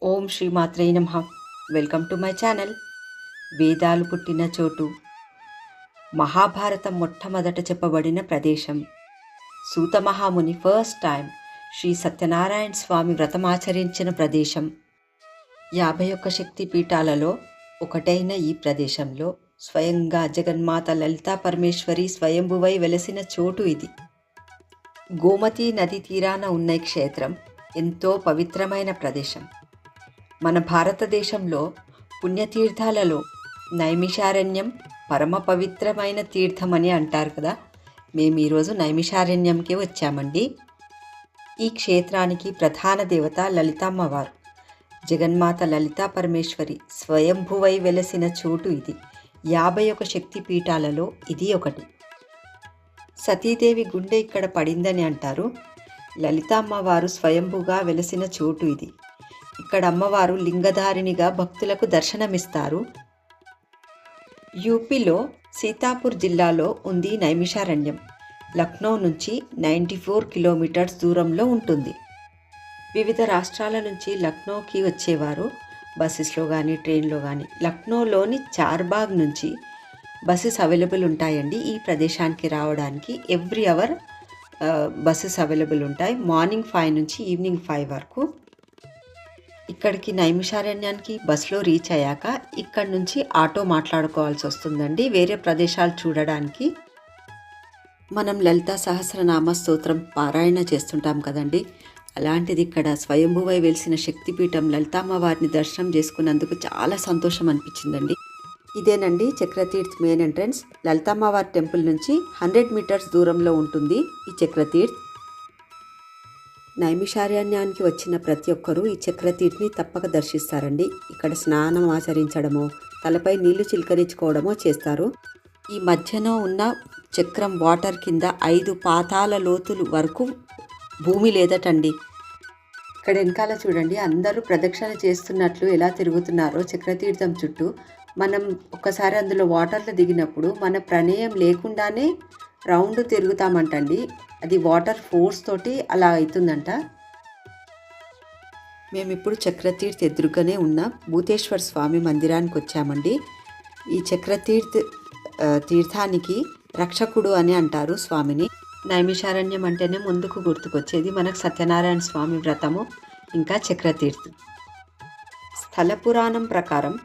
ఓం శ్రీ మాత్రే నమః. Welcome to my channel. వేదాలు పుట్టిన చోటు, మహాభారతం మొట్టమొదట చెప్పబడిన ప్రదేశం, సూత మహాముని ఫస్ట్ టైం శ్రీ సత్యనారాయణ స్వామి వ్రతమాచరించిన ప్రదేశం, 51 శక్తి పీఠాలలో ఒకటైన ఈ ప్రదేశంలో స్వయంగా జగన్మాత లలితా పరమేశ్వరి స్వయంభువై వెలసిన చోటు ఇది. గోమతీ నది తీరాన ఉన్న ఈ క్షేత్రం ఎంతో పవిత్రమైన ప్రదేశం. మన భారతదేశంలో పుణ్యతీర్థాలలో నైమిషారణ్యం పరమ పవిత్రమైన తీర్థమని అంటారు కదా. మేము ఈరోజు నైమిషారణ్యంకి వచ్చామండి. ఈ క్షేత్రానికి ప్రధాన దేవత లలితమ్మవారు. జగన్మాత లలితా పరమేశ్వరి స్వయంభువై వెలసిన చోటు ఇది. 51 శక్తి పీఠాలలో ఇది ఒకటి. సతీదేవి గుండె ఇక్కడ పడిందని అంటారు. లలితమ్మవారు స్వయంభుగా వెలసిన చోటు ఇది. ఇక్కడ అమ్మవారు లింగధారిణిగా భక్తులకు దర్శనమిస్తారు. యూపీలో సీతాపూర్ జిల్లాలో ఉంది నైమిషారణ్యం. లక్నో నుంచి 94 కిలోమీటర్స్ దూరంలో ఉంటుంది. వివిధ రాష్ట్రాల నుంచి లక్నోకి వచ్చేవారు బస్సెస్లో కానీ ట్రైన్లో కానీ. లక్నోలోని చార్బాగ్ నుంచి బస్సెస్ అవైలబుల్ ఉంటాయండి. ఈ ప్రదేశానికి రావడానికి ఎవ్రీ అవర్ బస్సెస్ అవైలబుల్ ఉంటాయి. మార్నింగ్ 5 నుంచి ఈవినింగ్ 5 వరకు. ఇక్కడికి నైమిషారణ్యానికి బస్సులో రీచ్ అయ్యాక ఇక్కడి నుంచి ఆటో మాట్లాడుకోవాల్సి వస్తుందండి వేరే ప్రదేశాలు చూడడానికి. మనం లలితా సహస్రనామ స్తోత్రం పారాయణ చేస్తుంటాం కదండి. అలాంటిది ఇక్కడ స్వయంభువై వెలిసిన శక్తిపీఠం లలితామ్మవారిని దర్శనం చేసుకున్నందుకు చాలా సంతోషం అనిపించిందండి. ఇదేనండి చక్రతీర్థ్ మెయిన్ ఎంట్రన్స్. లలితమ్మవారి టెంపుల్ నుంచి 100 మీటర్స్ దూరంలో ఉంటుంది ఈ చక్రతీర్థ్. నైమిషారణ్యానికి వచ్చిన ప్రతి ఒక్కరూ ఈ చక్రతీర్థ్ని తప్పక దర్శిస్తారండి. ఇక్కడ స్నానం ఆచరించడమో తలపై నీళ్లు చిలకరించుకోవడమో చేస్తారు. ఈ మధ్యన ఉన్న చక్రం వాటర్ కింద 5 పాతాల లోతులు వరకు భూమి లేదటండి. ఇక్కడ వెనకాల చూడండి, అందరూ ప్రదక్షిణ చేస్తున్నట్లు ఎలా తిరుగుతున్నారో చక్రతీర్థం చుట్టూ. మనం ఒక్కసారి అందులో వాటర్లో దిగినప్పుడు మన ప్రమేయం లేకుండానే రౌండ్ తిరుగుతామంటండి. అది వాటర్ ఫోర్స్ తోటి అలా అవుతుందంట. మేము ఇప్పుడు చక్రతీర్థ్ ఎదురుగానే ఉన్న భూతేశ్వర స్వామి మందిరానికి వచ్చామండి. ఈ చక్రతీర్థ్ తీర్థానికి రక్షకుడు అని అంటారు స్వామిని. నైమిషారణ్యం అంటేనే ముందుకు గుర్తుకొచ్చేది మనకు సత్యనారాయణ స్వామి వ్రతము, ఇంకా చక్రతీర్థ్. స్థల పురాణం ప్రకారం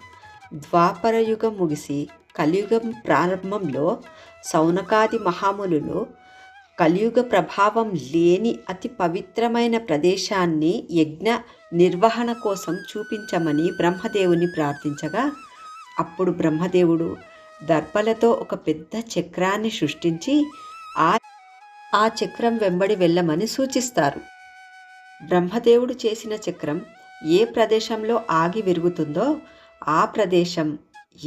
ద్వాపరయుగం ముగిసి కలియుగం ప్రారంభంలో సౌనకాది మహామునులు కలియుగ ప్రభావం లేని అతి పవిత్రమైన ప్రదేశాన్ని యజ్ఞ నిర్వహణ కోసం చూపించమని బ్రహ్మదేవుని ప్రార్థించగా, అప్పుడు బ్రహ్మదేవుడు దర్పలతో ఒక పెద్ద చక్రాన్ని సృష్టించి ఆ చక్రం వెంబడి వెళ్ళమని సూచిస్తారు. బ్రహ్మదేవుడు చేసిన చక్రం ఏ ప్రదేశంలో ఆగి విరుగుతుందో ఆ ప్రదేశం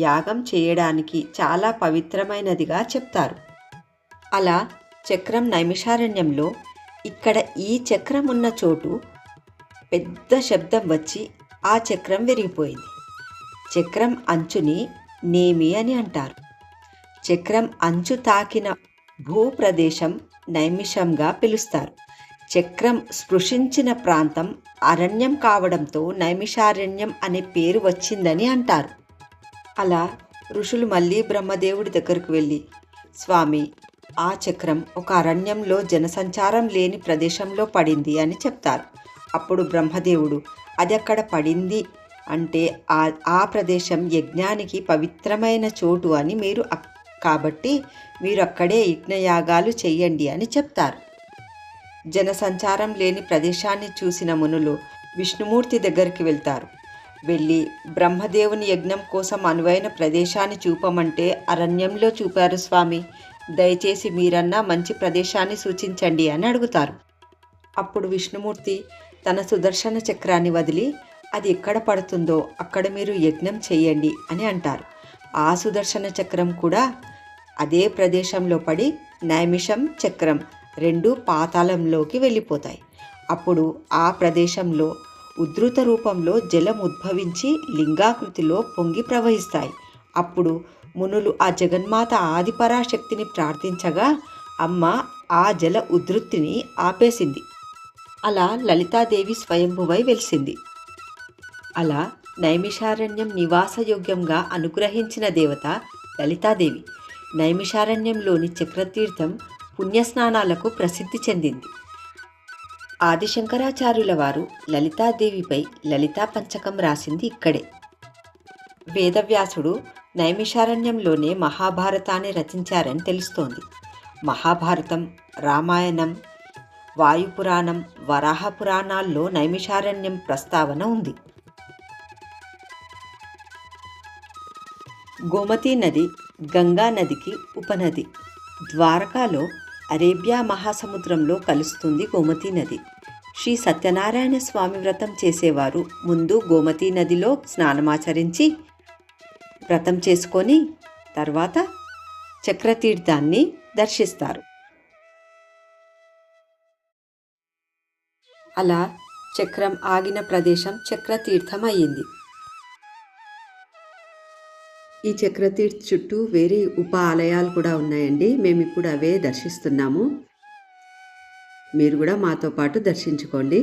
యాగం చేయడానికి చాలా పవిత్రమైనదిగా చెప్తారు. అలా చక్రం నైమిషారణ్యంలో ఇక్కడ ఈ చక్రం ఉన్న చోటు పెద్ద శబ్దం వచ్చి ఆ చక్రం విరిగిపోయింది. చక్రం అంచుని నేమి అని అంటారు. చక్రం అంచు తాకిన భూప్రదేశం నైమిషంగా పిలుస్తారు. చక్రం స్పృశించిన ప్రాంతం అరణ్యం కావడంతో నైమిషారణ్యం అనే పేరు వచ్చిందని అంటారు. అలా ఋషులు మళ్ళీ బ్రహ్మదేవుడి దగ్గరకు వెళ్ళి, స్వామి, ఆ చక్రం ఒక అరణ్యంలో జనసంచారం లేని ప్రదేశంలో పడింది అని చెప్తారు. అప్పుడు బ్రహ్మదేవుడు, అది అక్కడ పడింది అంటే ఆ ప్రదేశం యజ్ఞానికి పవిత్రమైన చోటు అని కాబట్టి మీరు అక్కడే యజ్ఞయాగాలు చెయ్యండి అని చెప్తారు. జనసంచారం లేని ప్రదేశాన్ని చూసిన మునులు విష్ణుమూర్తి దగ్గరికి వెళ్తారు. వెళ్ళి బ్రహ్మదేవుని యజ్ఞం కోసం అనువైన ప్రదేశాన్ని చూపమంటే అరణ్యంలో చూపారు స్వామి, దయచేసి మీరన్నా మంచి ప్రదేశాన్ని సూచించండి అని అడుగుతారు. అప్పుడు విష్ణుమూర్తి తన సుదర్శన చక్రాన్ని వదిలి, అది ఎక్కడ పడుతుందో అక్కడ మీరు యజ్ఞం చెయ్యండి అని అంటారు. ఆ సుదర్శన చక్రం కూడా అదే ప్రదేశంలో పడి నైమిషం చక్రం 2 పాతాళంలోకి వెళ్ళిపోతాయి. అప్పుడు ఆ ప్రదేశంలో ఉద్ధృత రూపంలో జలం ఉద్భవించి లింగాకృతిలో పొంగి ప్రవహిస్తాయి. అప్పుడు మునులు ఆ జగన్మాత ఆదిపరాశక్తిని ప్రార్థించగా అమ్మ ఆ జల ఉధృతిని ఆపేసింది. అలా లలితాదేవి స్వయంభువై వెలిసింది. అలా నైమిషారణ్యం నివాసయోగ్యంగా అనుగ్రహించిన దేవత లలితాదేవి. నైమిషారణ్యంలోని చక్రతీర్థం పుణ్యస్నానాలకు ప్రసిద్ధి చెందింది. ఆదిశంకరాచార్యుల వారు లలితాదేవిపై లలితా పంచకం రాసింది ఇక్కడే. వేదవ్యాసుడు నైమిషారణ్యంలోనే మహాభారతాన్ని రచించారని తెలుస్తోంది. మహాభారతం, రామాయణం, వాయుపురాణం, వరాహ పురాణాల్లో నైమిషారణ్యం ప్రస్తావన ఉంది. గోమతీ నది గంగా నదికి ఉపనది. ద్వారకాలో అరేబియా మహాసముద్రంలో కలుస్తుంది గోమతీ నది. శ్రీ సత్యనారాయణ స్వామి వ్రతం చేసేవారు ముందు గోమతీ నదిలో స్నానమాచరించి వ్రతం చేసుకొని తర్వాత చక్రతీర్థాన్ని దర్శిస్తారు. అలా చక్రం ఆగిన ప్రదేశం చక్రతీర్థం అయ్యింది. ఈ చక్రతీర్థ్ చుట్టూ వేరే ఉప ఆలయాలు కూడా ఉన్నాయండి. మేము ఇప్పుడు అవే దర్శిస్తున్నాము. మీరు కూడా మాతో పాటు దర్శించుకోండి.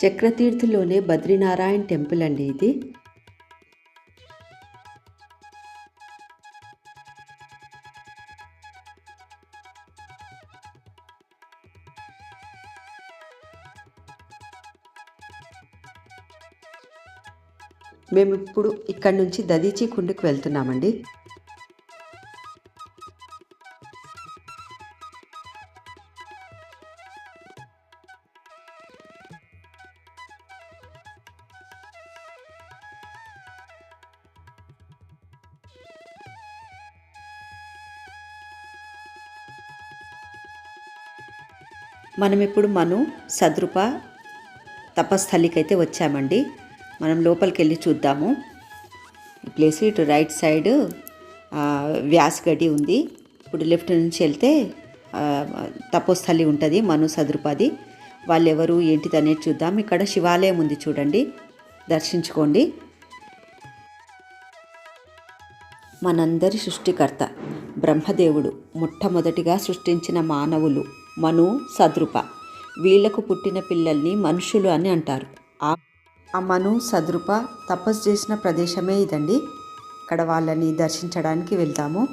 చక్రతీర్థలోనే బద్రీనారాయణ టెంపుల్ అండి ఇది. మేము ఇప్పుడు ఇక్కడి నుంచి దదీచి కుండకు వెళ్తున్నామండి. మనం ఇప్పుడు సద్రూప తపస్థలికి అయితే వచ్చామండి. మనం లోపలికి వెళ్ళి చూద్దాము. ఈ ప్లేస్ ఇటు రైట్ సైడ్ వ్యాసగడి ఉంది. ఇప్పుడు లెఫ్ట్ నుంచి వెళ్తే తపోస్థలి ఉంటుంది సద్రూపది. వాళ్ళు ఎవరు ఏంటిది అనేది చూద్దాం. ఇక్కడ శివాలయం ఉంది చూడండి, దర్శించుకోండి. మనందరి సృష్టికర్త బ్రహ్మదేవుడు మొట్టమొదటిగా సృష్టించిన మానవులు సద్రూప. వీళ్లకు పుట్టిన పిల్లల్ని మనుషులు అని అంటారు. ఆ సద్రూప తపస్సు చేసిన ప్రదేశమే ఇదండి. ఇక్కడ వాళ్ళని దర్శించడానికి వెళ్తాము.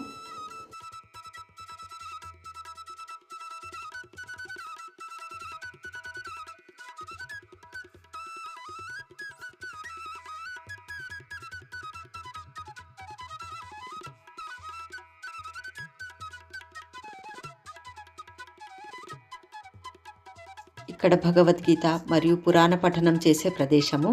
ఇక్కడ భగవద్గీత మరియు పురాణ పఠనం చేసే ప్రదేశము.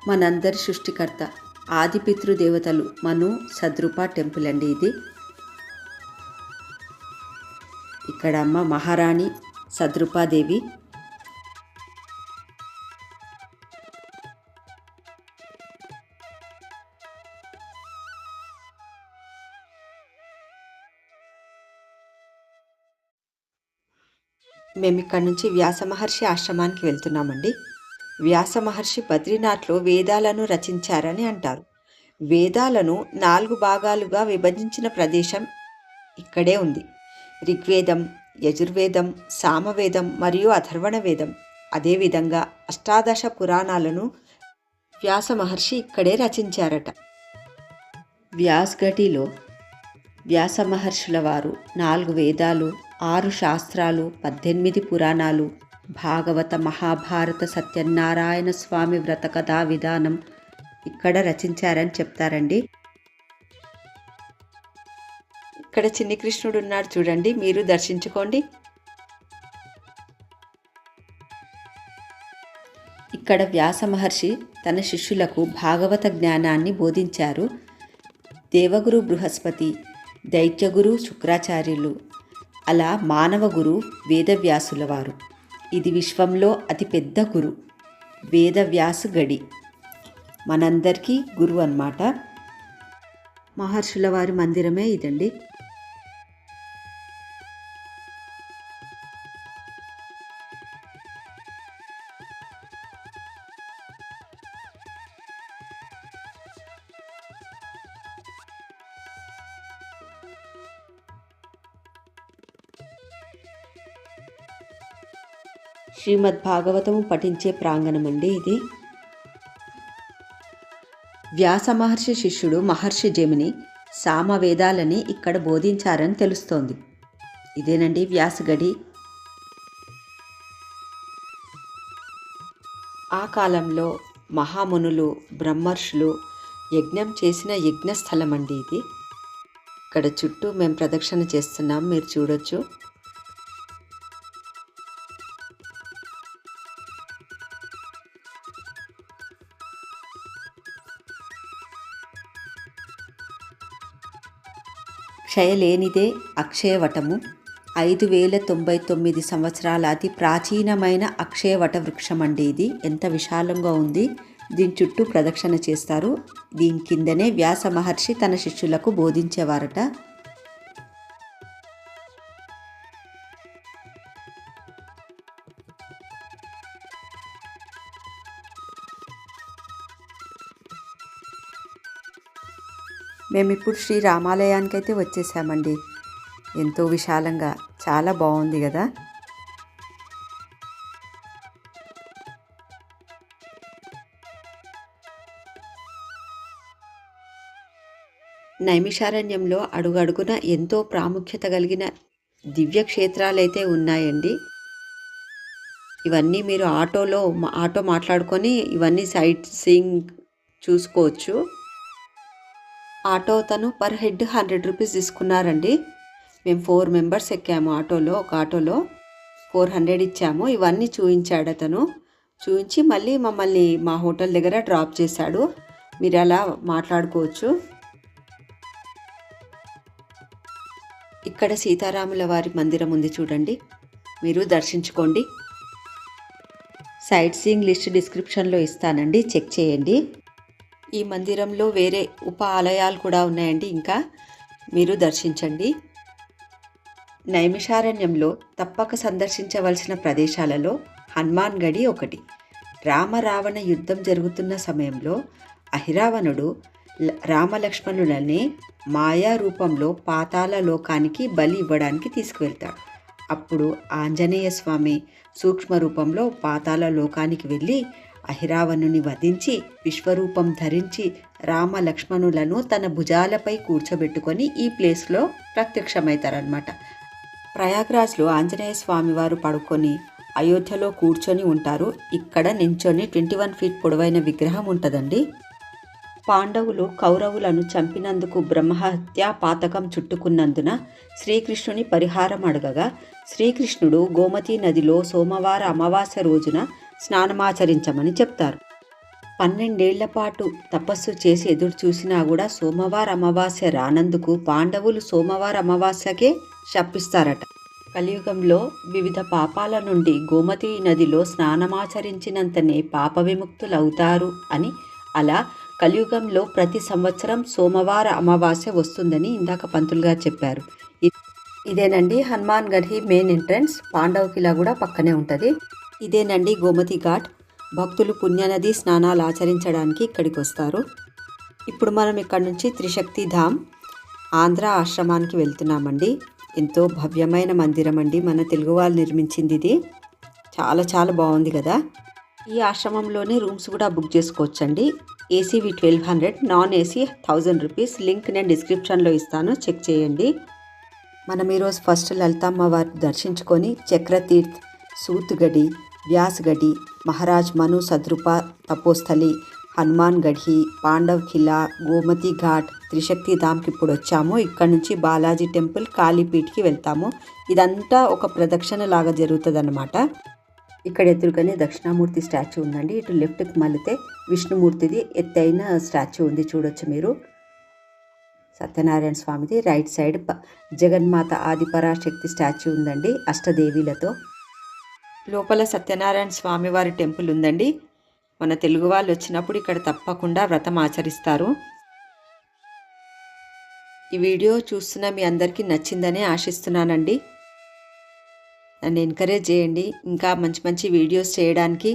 మనందరి సృష్టికర్త ఆది పితృదేవతలు సద్రూప టెంపుల్ అండి ఇది. ఇక్కడ అమ్మ మహారాణి సద్రూపాదేవి. మేము ఇక్కడ నుంచి వ్యాస మహర్షి ఆశ్రమానికి వెళ్తున్నామండి. వ్యాస మహర్షి బద్రీనాథ్లో వేదాలను రచించారని అంటారు. వేదాలను 4 భాగాలుగా విభజించిన ప్రదేశం ఇక్కడే ఉంది. ఋగ్వేదం, యజుర్వేదం, సామవేదం మరియు అథర్వణ వేదం. అదేవిధంగా అష్టాదశ పురాణాలను వ్యాస మహర్షి ఇక్కడే రచించారట. వ్యాస్గటిలో వ్యాస మహర్షుల వారు 4 వేదాలు, 6 శాస్త్రాలు, 18 పురాణాలు, భాగవత, మహాభారత, సత్యనారాయణ స్వామి వ్రత కథా విధానం ఇక్కడ రచించారని చెప్తారండి. ఇక్కడ చిన్ని కృష్ణుడు ఉన్నాడు చూడండి, మీరు దర్శించుకోండి. ఇక్కడ వ్యాస మహర్షి తన శిష్యులకు భాగవత జ్ఞానాన్ని బోధించారు. దేవగురు బృహస్పతి, దైత్యగురు శుక్రాచార్యులు, అలా మానవ గురు వేదవ్యాసుల వారు. ఇది విశ్వంలో అతిపెద్ద గురు వేదవ్యాసు గడి. మనందరికీ గురువు అన్నమాట. మహర్షుల వారి మందిరమే ఇదండి. శ్రీమద్ భాగవతము పఠించే ప్రాంగణం అండి ఇది. వ్యాస మహర్షి శిష్యుడు మహర్షి జమిని సామవేదాలని ఇక్కడ బోధించారని తెలుస్తోంది. ఇదేనండి వ్యాసగడి. ఆ కాలంలో మహామునులు బ్రహ్మర్షులు యజ్ఞం చేసిన యజ్ఞస్థలం అండి ఇది. ఇక్కడ చుట్టూ మేము ప్రదక్షిణ చేస్తున్నాం, మీరు చూడొచ్చు. క్షయలేనిదే అక్షయవటము. 5099 సంవత్సరాల అతి ప్రాచీనమైన అక్షయవట వృక్షం అండి ఇది. ఎంత విశాలంగా ఉంది. దీని చుట్టూ ప్రదక్షిణ చేస్తారు. దీని కిందనే వ్యాస మహర్షి తన శిష్యులకు బోధించేవారట. మేమిప్పుడు శ్రీ రామాలయానికి అయితే వచ్చేసామండి. ఎంతో విశాలంగా చాలా బాగుంది కదా. నైమిషారణ్యంలో అడుగడుగున ఎంతో ప్రాముఖ్యత కలిగిన దివ్య క్షేత్రాలైతే ఉన్నాయండి. ఇవన్నీ మీరు ఆటో మాట్లాడుకొని ఇవన్నీ సైట్ సీయింగ్ చూసుకోవచ్చు. ఆటో తను పర్ హెడ్ 100 రూపీస్ తీసుకున్నారండి. మేము 4 మెంబర్స్ ఎక్కాము ఆటోలో. ఒక ఆటోలో 400 ఇచ్చాము. ఇవన్నీ చూపించాడు అతను. చూపించి మళ్ళీ మమ్మల్ని మా హోటల్ దగ్గర డ్రాప్ చేశాడు. మీరు అలా మాట్లాడుకోవచ్చు. ఇక్కడ సీతారాముల వారి మందిరం ఉంది చూడండి, మీరు దర్శించుకోండి. సైట్ సీయింగ్ లిస్ట్ డిస్క్రిప్షన్లో ఇస్తానండి, చెక్ చేయండి. ఈ మందిరంలో వేరే ఉప ఆలయాలు కూడా ఉన్నాయండి, ఇంకా మీరు దర్శించండి. నైమిషారణ్యంలో తప్పక సందర్శించవలసిన ప్రదేశాలలో హనుమాన్ గడి ఒకటి. రామరావణ యుద్ధం జరుగుతున్న సమయంలో అహిరావణుడు రామలక్ష్మణులని మాయా రూపంలో పాతాళ లోకానికి బలి ఇవ్వడానికి తీసుకువెళ్తాడు. అప్పుడు ఆంజనేయ స్వామి సూక్ష్మ రూపంలో పాతాళ లోకానికి వెళ్ళి అహిరావణుని వధించి విశ్వరూపం ధరించి రామ లక్ష్మణులను తన భుజాలపై కూర్చోబెట్టుకొని ఈ ప్లేస్లో ప్రత్యక్షమవుతారనమాట. ప్రయాగ్రాజ్లో ఆంజనేయ స్వామి వారు పడుకొని అయోధ్యలో కూర్చొని ఉంటారు. ఇక్కడ నించొని 21 ఫీట్ పొడవైన విగ్రహం ఉంటుందండి. పాండవులు కౌరవులను చంపినందుకు బ్రహ్మహత్యా పాతకం చుట్టుకున్నందున శ్రీకృష్ణుని పరిహారం అడగగా శ్రీకృష్ణుడు గోమతీ నదిలో సోమవార అమావాస్య రోజున స్నానమాచరించమని చెప్తారు. 12 ఏళ్ల పాటు తపస్సు చేసి ఎదురు చూసినా కూడా సోమవార అమావాస్య రానందుకు పాండవులు సోమవార అమావాస్యకే శపిస్తారట. కలియుగంలో వివిధ పాపాల నుండి గోమతీ నదిలో స్నానమాచరించినంతనే పాప విముక్తులవుతారు అని, అలా కలియుగంలో ప్రతి సంవత్సరం సోమవార అమావాస్య వస్తుందని ఇందాక పంతులుగా చెప్పారు. ఇదేనండి హనుమాన్ గఢి మెయిన్ ఎంట్రన్స్. పాండవ్ కిలా కూడా పక్కనే ఉంటుంది. ఇదేనండి గోమతి ఘాట్. భక్తులు పుణ్యనది స్నానాలు ఆచరించడానికి ఇక్కడికి వస్తారు. ఇప్పుడు మనం ఇక్కడ నుంచి త్రిశక్తి ధామ్ ఆంధ్ర ఆశ్రమానికి వెళ్తున్నామండి. ఎంతో భవ్యమైన మందిరం అండి, మన తెలుగు వాళ్ళు నిర్మించింది ఇది. చాలా చాలా బాగుంది కదా. ఈ ఆశ్రమంలోనే రూమ్స్ కూడా బుక్ చేసుకోవచ్చండి. ఏసీవి 1200, నాన్ ఏసీ 1000 రూపీస్. లింక్ నేను డిస్క్రిప్షన్లో ఇస్తాను, చెక్ చేయండి. మనం ఈరోజు ఫస్ట్ లలితమ్మ వారి దర్శించుకొని చక్రతీర్థ్, సూత్గడి, వ్యాస్గడి, మహారాజ్ మను సద్రూప తపోస్థలి, హనుమాన్ గఢి, పాండవ్ ఖిలా, గోమతి ఘాట్, త్రిశక్తి ధామ్కి ఇప్పుడు వచ్చాము. ఇక్కడ నుంచి బాలాజీ టెంపుల్, కాళీపీఠ్కి వెళ్తాము. ఇదంతా ఒక ప్రదక్షిణ లాగా జరుగుతుంది అన్నమాట. ఇక్కడ ఎదురుగానే దక్షిణామూర్తి స్టాచ్యూ ఉందండి. ఇటు లెఫ్ట్కి మళ్ళితే విష్ణుమూర్తిది ఎత్తైన స్టాచ్యూ ఉంది, చూడొచ్చు మీరు. సత్యనారాయణ స్వామిది రైట్ సైడ్ జగన్మాత ఆదిపరాశక్తి స్టాచ్యూ ఉందండి అష్టదేవీలతో. లోపల సత్యనారాయణ స్వామి వారి టెంపుల్ ఉందండి. మన తెలుగు వాళ్ళు వచ్చినప్పుడు ఇక్కడ తప్పకుండా వ్రతం ఆచరిస్తారు. ఈ వీడియో చూస్తున్న మీ అందరికీ నచ్చిందని ఆశిస్తున్నానండి. నన్ను ఎంకరేజ్ చేయండి, ఇంకా మంచి మంచి వీడియోస్ చేయడానికి.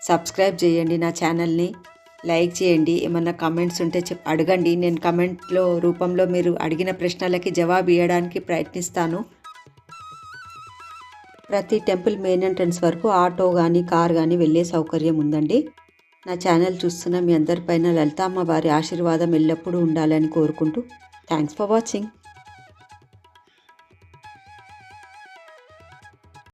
సబ్స్క్రైబ్ చేయండి నా ఛానల్ని, లైక్ చేయండి. ఏమన్నా కామెంట్స్ ఉంటే అడగండి. నేను కామెంట్లో రూపంలో మీరు అడిగిన ప్రశ్నలకి జవాబు ఇవ్వడానికి ప్రయత్నిస్తాను. ప్రతి టెంపుల్ మెయిన్ ఎంట్రన్స్ వరకు ఆటో కానీ కార్ కానీ వెళ్ళే సౌకర్యం ఉందండి. నా ఛానల్ చూస్తున్న మీ అందరిపైన లలితామ్మ వారి ఆశీర్వాదం ఎల్లప్పుడూ ఉండాలని కోరుకుంటూ థ్యాంక్స్ ఫర్ వాచింగ్.